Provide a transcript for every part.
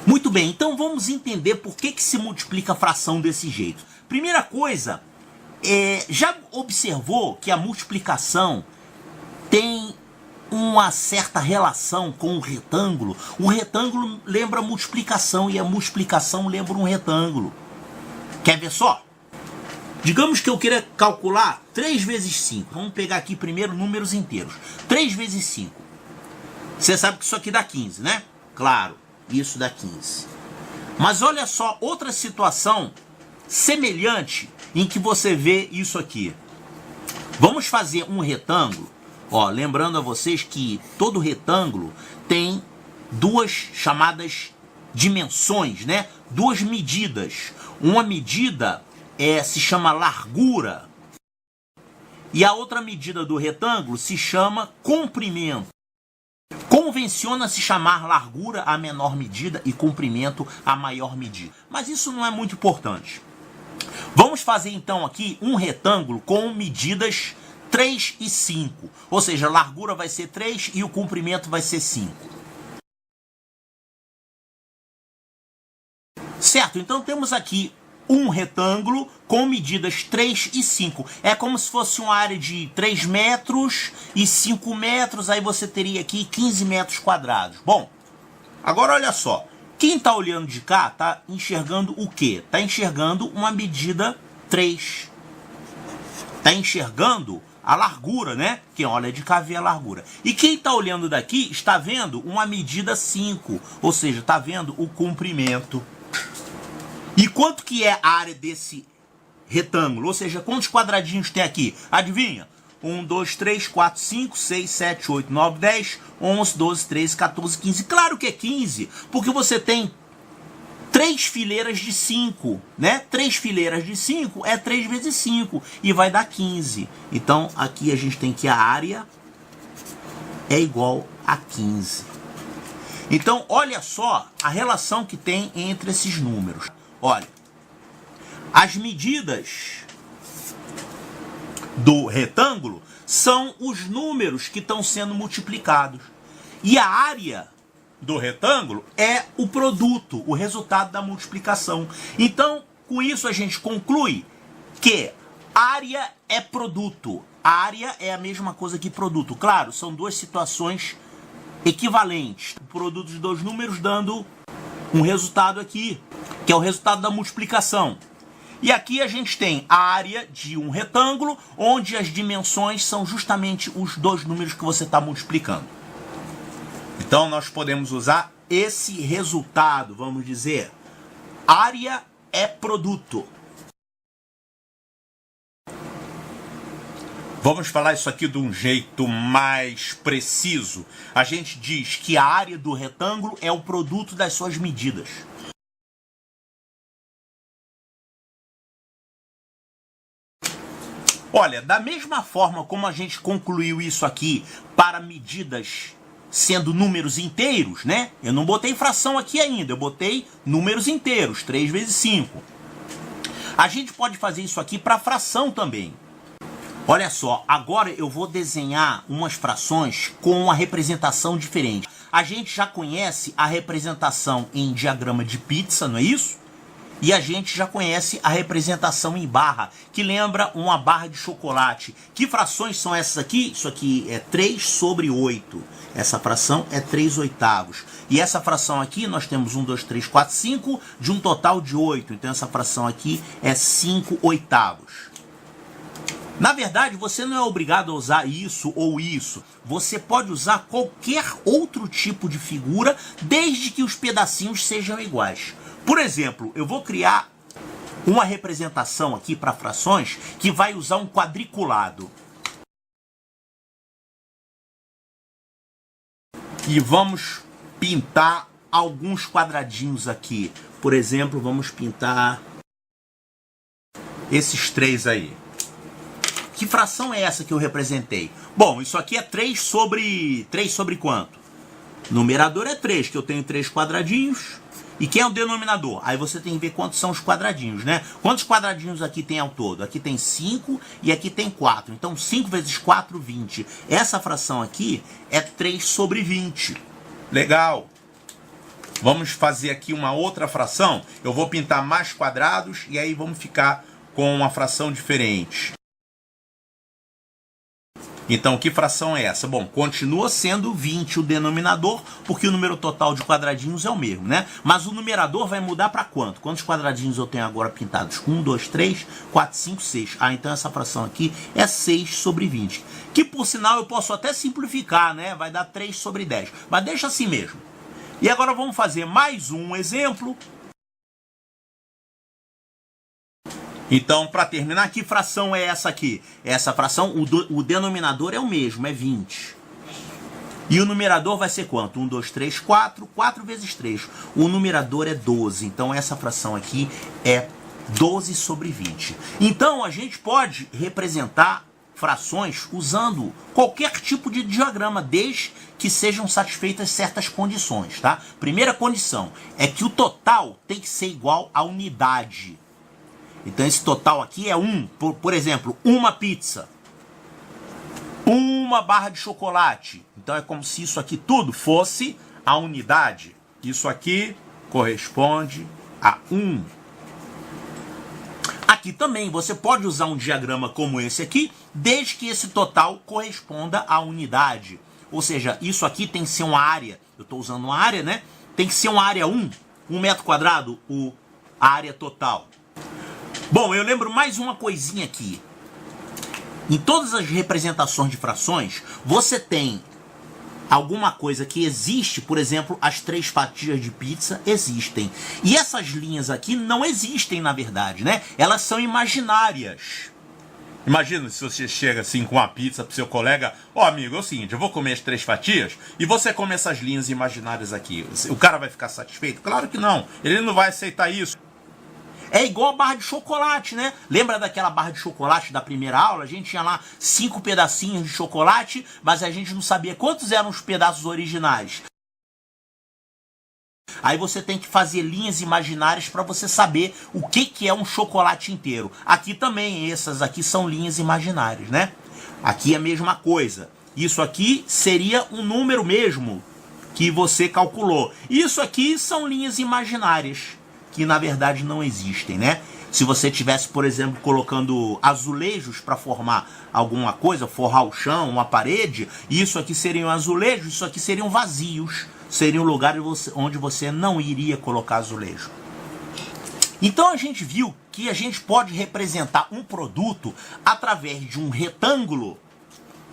Muito bem, então vamos entender por que se multiplica a fração desse jeito. Primeira coisa, já observou que a multiplicação tem uma certa relação com o retângulo? O retângulo lembra multiplicação e a multiplicação lembra um retângulo. Quer ver só? Digamos que eu queira calcular 3 vezes 5. Vamos pegar aqui primeiro números inteiros. 3 vezes 5. Você sabe que isso aqui dá 15, né? Claro, isso dá 15. Mas olha só, outra situação semelhante em que você vê isso aqui. Vamos fazer um retângulo. Ó, lembrando a vocês que todo retângulo tem duas chamadas dimensões, né? Duas medidas. Uma medida se chama largura e a outra medida do retângulo se chama comprimento. Convenciona-se chamar largura a menor medida e comprimento a maior medida. Mas isso não é muito importante. Vamos fazer então aqui um retângulo com medidas 3 e 5. Ou seja, a largura vai ser 3 e o comprimento vai ser 5. Certo? Então temos aqui um retângulo com medidas 3 e 5. É como se fosse uma área de 3 metros e 5 metros, aí você teria aqui 15 metros quadrados. Bom, agora olha só. Quem está olhando de cá está enxergando o quê? Está enxergando uma medida 3. Está enxergando a largura, né? Quem olha de cá vê a largura. E quem está olhando daqui está vendo uma medida 5, ou seja, está vendo o comprimento. E quanto que é a área desse retângulo? Ou seja, quantos quadradinhos tem aqui? Adivinha? 1, 2, 3, 4, 5, 6, 7, 8, 9, 10, 11, 12, 13, 14, 15. Claro que é 15, porque você tem 3 fileiras de 5, né? 3 fileiras de 5 é 3 vezes 5 e vai dar 15. Então, aqui a gente tem que a área é igual a 15. Então, olha só a relação que tem entre esses números. Olha, as medidas do retângulo são os números que estão sendo multiplicados. E a área do retângulo é o produto, o resultado da multiplicação. Então, com isso a gente conclui que área é produto. Área é a mesma coisa que produto. Claro, são duas situações equivalentes. O produto de dois números dando um resultado aqui, que é o resultado da multiplicação. E aqui a gente tem a área de um retângulo, onde as dimensões são justamente os dois números que você está multiplicando. Então nós podemos usar esse resultado, vamos dizer, área é produto. Vamos falar isso aqui de um jeito mais preciso. A gente diz que a área do retângulo é o produto das suas medidas. Olha, da mesma forma como a gente concluiu isso aqui para medidas sendo números inteiros, né? Eu não botei fração aqui ainda, eu botei números inteiros, 3 vezes 5. A gente pode fazer isso aqui para fração também. Olha só, agora eu vou desenhar umas frações com uma representação diferente. A gente já conhece a representação em diagrama de pizza, não é isso? E a gente já conhece a representação em barra, que lembra uma barra de chocolate. Que frações são essas aqui? Isso aqui é 3 sobre 8. Essa fração é 3 oitavos. E essa fração aqui, nós temos 1, 2, 3, 4, 5, de um total de 8. Então essa fração aqui é 5 oitavos. Na verdade, você não é obrigado a usar isso ou isso. Você pode usar qualquer outro tipo de figura, desde que os pedacinhos sejam iguais. Por exemplo, eu vou criar uma representação aqui para frações que vai usar um quadriculado. E vamos pintar alguns quadradinhos aqui. Por exemplo, vamos pintar esses 3 aí. Que fração é essa que eu representei? Bom, isso aqui é 3 sobre quanto? Numerador é 3, que eu tenho 3 quadradinhos. E quem é o denominador? Aí você tem que ver quantos são os quadradinhos, né? Quantos quadradinhos aqui tem ao todo? Aqui tem 5 e aqui tem 4. Então 5 vezes 4, 20. Essa fração aqui é 3 sobre 20. Legal. Vamos fazer aqui uma outra fração. Eu vou pintar mais quadrados e aí vamos ficar com uma fração diferente. Então, que fração é essa? Bom, continua sendo 20 o denominador, porque o número total de quadradinhos é o mesmo, né? Mas o numerador vai mudar para quanto? Quantos quadradinhos eu tenho agora pintados? 1, 2, 3, 4, 5, 6. Ah, então essa fração aqui é 6 sobre 20. Que, por sinal, eu posso até simplificar, né? Vai dar 3 sobre 10. Mas deixa assim mesmo. E agora vamos fazer mais um exemplo. Então, para terminar, que fração é essa aqui? Essa fração, o denominador é o mesmo, é 20. E o numerador vai ser quanto? 1, 2, 3, 4. 4 vezes 3. O numerador é 12. Então, essa fração aqui é 12 sobre 20. Então, a gente pode representar frações usando qualquer tipo de diagrama, desde que sejam satisfeitas certas condições, tá? Primeira condição é que o total tem que ser igual à unidade. Então esse total aqui é 1, por exemplo, uma pizza, uma barra de chocolate. Então é como se isso aqui tudo fosse a unidade. Isso aqui corresponde a 1. Aqui também você pode usar um diagrama como esse aqui, desde que esse total corresponda à unidade. Ou seja, isso aqui tem que ser uma área. Eu estou usando uma área, né? Tem que ser uma área 1 metro quadrado, a área total. Bom, eu lembro mais uma coisinha aqui. Em todas as representações de frações, você tem alguma coisa que existe, por exemplo, as 3 fatias de pizza existem. E essas linhas aqui não existem, na verdade, né? Elas são imaginárias. Imagina se você chega assim com uma pizza pro seu colega: ó, amigo, é o seguinte, eu vou comer as 3 fatias e você come essas linhas imaginárias aqui. O cara vai ficar satisfeito? Claro que não. Ele não vai aceitar isso. É igual a barra de chocolate, né? Lembra daquela barra de chocolate da primeira aula? A gente tinha lá 5 pedacinhos de chocolate, mas a gente não sabia quantos eram os pedaços originais. Aí você tem que fazer linhas imaginárias para você saber o que é um chocolate inteiro. Aqui também, essas aqui são linhas imaginárias, né? Aqui é a mesma coisa. Isso aqui seria um número mesmo que você calculou. Isso aqui são linhas imaginárias, que na verdade não existem, né? Se você tivesse, por exemplo, colocando azulejos para formar alguma coisa, forrar o chão, uma parede, isso aqui seriam azulejos, isso aqui seriam vazios, seria um lugar onde você não iria colocar azulejo. Então a gente viu que a gente pode representar um produto através de um retângulo,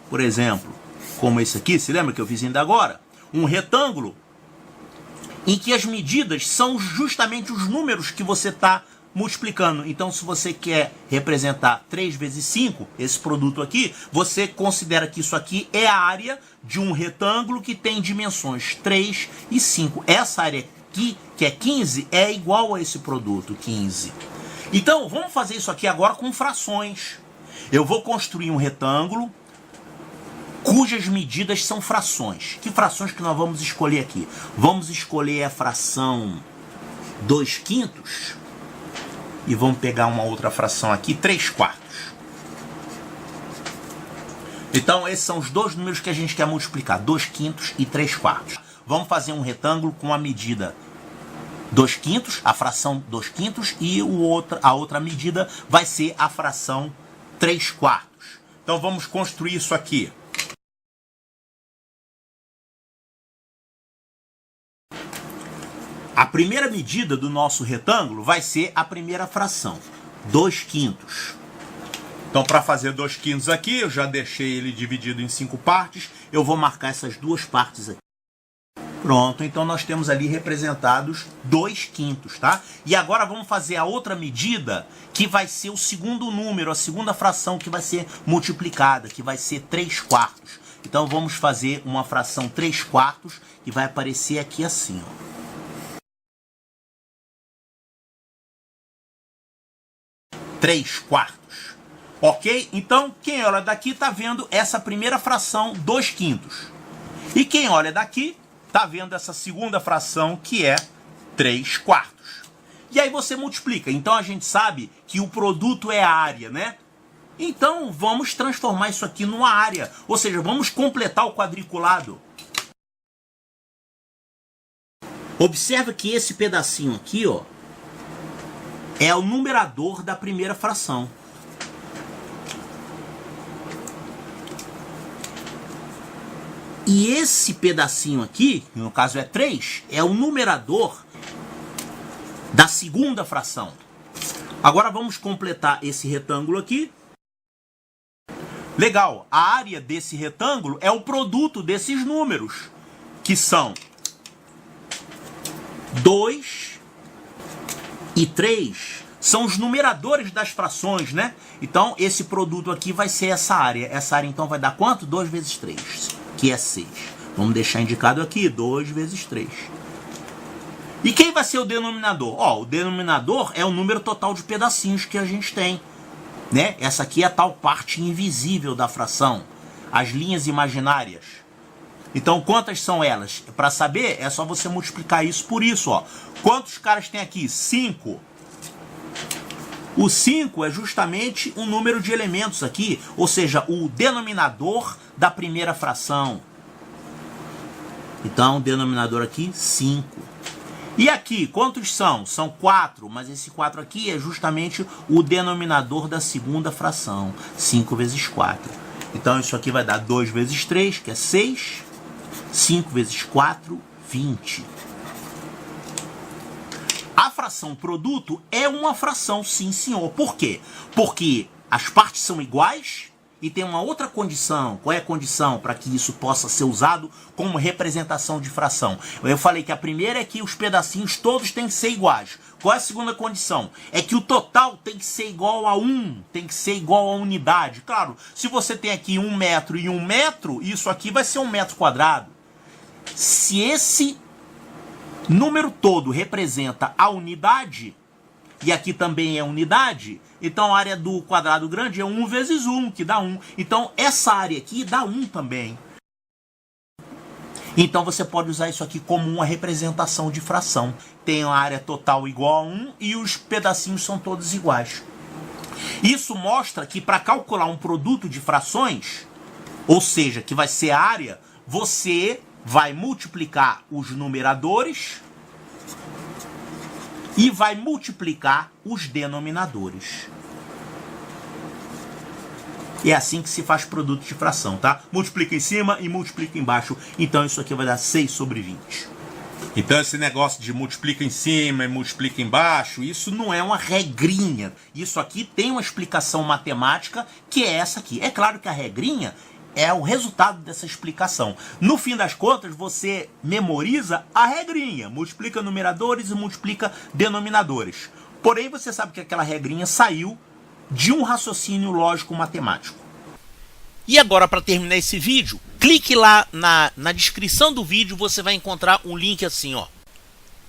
por exemplo, como esse aqui, se lembra que eu fiz ainda agora? Um retângulo em que as medidas são justamente os números que você está multiplicando. Então, se você quer representar 3 vezes 5, esse produto aqui, você considera que isso aqui é a área de um retângulo que tem dimensões 3 e 5. Essa área aqui, que é 15, é igual a esse produto, 15. Então, vamos fazer isso aqui agora com frações. Eu vou construir um retângulo cujas medidas são frações. Que frações que nós vamos escolher aqui? Vamos escolher a fração 2/5 e vamos pegar uma outra fração aqui, 3/4. Então esses são os dois números que a gente quer multiplicar, 2/5 e 3/4. Vamos fazer um retângulo com a medida 2/5, a fração 2/5, e a outra medida vai ser a fração 3/4. Então vamos construir isso aqui. A primeira medida do nosso retângulo vai ser a primeira fração, 2/5. Então, para fazer 2/5 aqui, eu já deixei ele dividido em 5 partes. Eu vou marcar essas 2 partes aqui. Pronto, então nós temos ali representados 2/5, tá? E agora vamos fazer a outra medida, que vai ser o segundo número, a segunda fração que vai ser multiplicada, que vai ser 3/4. Então, vamos fazer uma fração 3/4, que vai aparecer aqui assim, ó. 3/4. Ok? Então, quem olha daqui está vendo essa primeira fração 2/5. E quem olha daqui está vendo essa segunda fração, que é 3/4. E aí você multiplica. Então a gente sabe que o produto é a área, né? Então vamos transformar isso aqui numa área. Ou seja, vamos completar o quadriculado. Observa que esse pedacinho aqui, ó, é o numerador da primeira fração. E esse pedacinho aqui, no caso é 3, é o numerador da segunda fração. Agora vamos completar esse retângulo aqui. Legal, a área desse retângulo é o produto desses números, que são 2 e 3. São os numeradores das frações, né? Então, esse produto aqui vai ser essa área. Essa área, então, vai dar quanto? 2 vezes 3, que é 6. Vamos deixar indicado aqui, 2 vezes 3. E quem vai ser o denominador? Ó, o denominador é o número total de pedacinhos que a gente tem, né? Essa aqui é a tal parte invisível da fração, as linhas imaginárias. Então, quantas são elas? Para saber, é só você multiplicar isso por isso, ó. Quantos caras tem aqui? 5. O 5 é justamente o número de elementos aqui, ou seja, o denominador da primeira fração. Então, o denominador aqui, 5. E aqui, quantos são? São 4, mas esse 4 aqui é justamente o denominador da segunda fração. 5 vezes 4. Então, isso aqui vai dar 2 vezes 3, que é 6. 5 vezes 4, 20. A fração produto é uma fração, sim, senhor. Por quê? Porque as partes são iguais e tem uma outra condição. Qual é a condição para que isso possa ser usado como representação de fração? Eu falei que a primeira é que os pedacinhos todos têm que ser iguais. Qual é a segunda condição? É que o total tem que ser igual a 1, tem que ser igual a unidade. Claro, se você tem aqui 1 metro e 1 metro, isso aqui vai ser 1 metro quadrado. Se esse número todo representa a unidade, e aqui também é unidade, então a área do quadrado grande é 1 vezes 1, que dá 1. Então essa área aqui dá 1 também. Então você pode usar isso aqui como uma representação de fração. Tem a área total igual a 1 e os pedacinhos são todos iguais. Isso mostra que para calcular um produto de frações, ou seja, que vai ser a área, você vai multiplicar os numeradores e vai multiplicar os denominadores. É assim que se faz produto de fração, tá? Multiplica em cima e multiplica embaixo. Então isso aqui vai dar 6 sobre 20. Então esse negócio de multiplica em cima e multiplica embaixo, isso não é uma regrinha. Isso aqui tem uma explicação matemática, que é essa aqui. É claro que a regrinha é o resultado dessa explicação. No fim das contas, você memoriza a regrinha. Multiplica numeradores e multiplica denominadores. Porém, você sabe que aquela regrinha saiu de um raciocínio lógico matemático. E agora, para terminar esse vídeo, clique lá na descrição do vídeo, você vai encontrar um link assim, ó.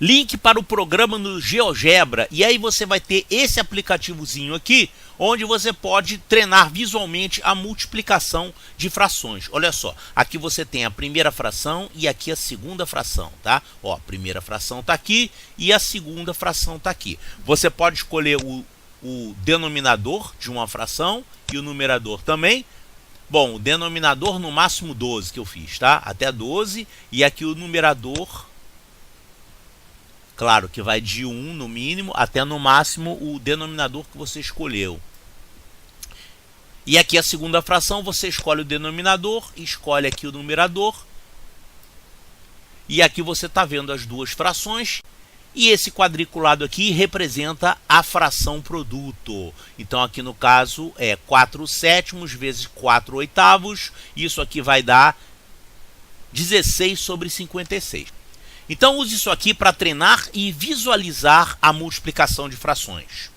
Link para o programa no GeoGebra. E aí você vai ter esse aplicativozinho aqui, onde você pode treinar visualmente a multiplicação de frações. Olha só, aqui você tem a primeira fração e aqui a segunda fração, tá? Ó, a primeira fração está aqui e a segunda fração está aqui. Você pode escolher o denominador de uma fração e o numerador também. Bom, o denominador no máximo 12 que eu fiz, tá? Até 12. E aqui o numerador, claro que vai de 1 no mínimo até no máximo o denominador que você escolheu. E aqui a segunda fração, você escolhe o denominador, escolhe aqui o numerador. E aqui você está vendo as duas frações. E esse quadriculado aqui representa a fração produto. Então aqui no caso é 4 sétimos vezes 4 oitavos. Isso aqui vai dar 16 sobre 56. Então use isso aqui para treinar e visualizar a multiplicação de frações.